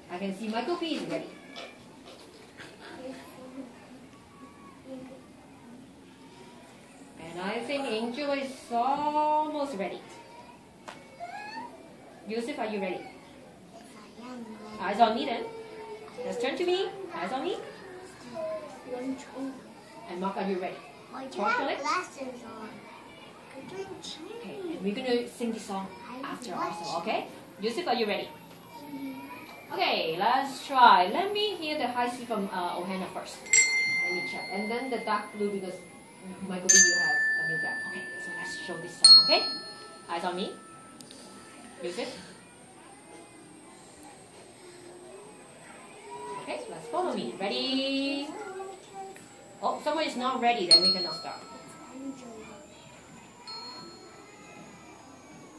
I can see Michael B is ready. And I think Angel is almost ready. Yusuf, are you ready? Eyes on me then. Let's turn to me. Eyes on me. And Mark, are you ready? I do have glasses on. Okay, and we're going to sing this song after also, okay? Yusuf, are you ready? Okay, let's try. Let me hear the high C from Ohana first. Let me check. And then the dark blue because Michael B, you have a new belt. Okay, so let's show this song, okay? Eyes on me. Yusuf. Okay, let's follow me. Ready? Oh, someone is not ready, then we cannot start.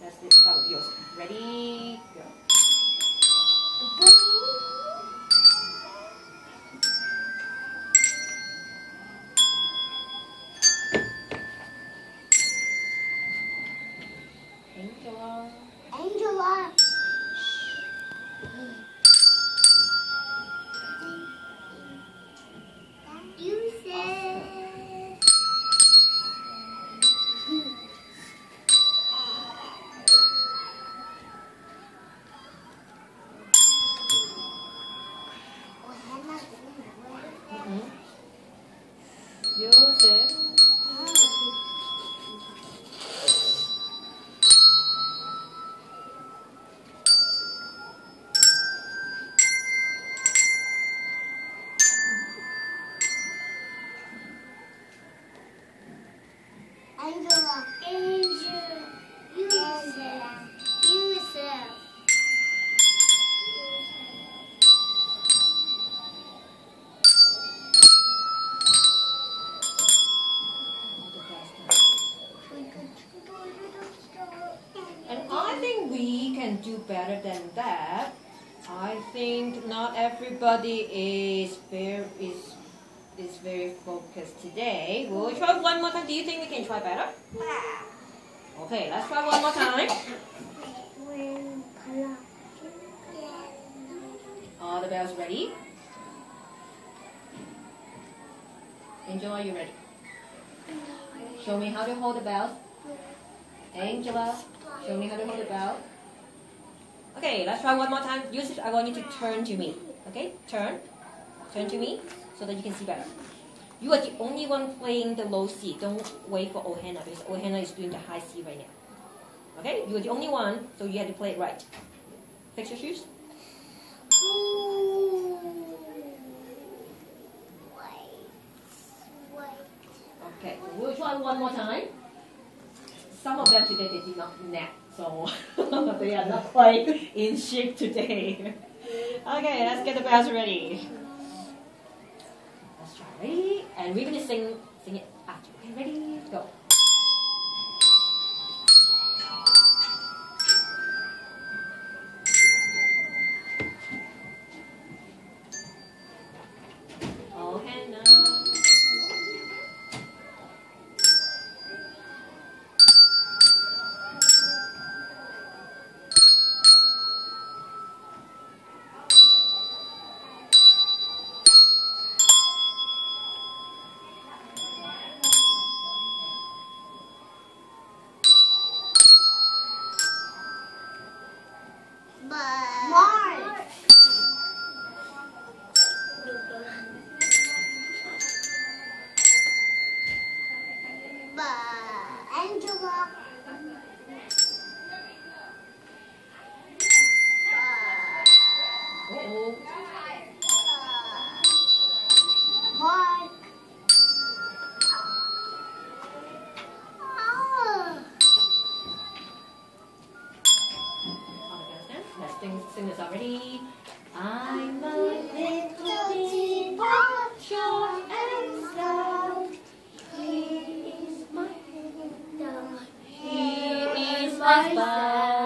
Let's start with yours. Ready? Go. Angela. Angela. Yusuf. Angela. Angel. Yusuf. Yusuf. And I think we can do better than that. I think not everybody is very focused today. We'll try one more time. Do you think we can try better? Okay, let's try one more time. Are the bells ready? Angela, are you ready? Show me how to hold the bells. Angela, show me how to hold the bell. Okay, let's try one more time. Yusuf, I want you to turn to me. Okay, turn to me so that you can see better. You are the only one playing the low C. Don't wait for Ohana because Ohana is doing the high C right now. Okay, you are the only one, so you have to play it right. Fix your shoes. Okay, we'll try one more time. Some of them today they did not nap, so they are not quite in shape today. Okay, let's get the bells ready. Let's try. Ready? And we're gonna sing it after. Okay, ready? Go. Oh, Hannah. Mark. Angela. Uh-oh. Mark. Let's sing this already. I'm a little teapot, short and stout. He is my spy.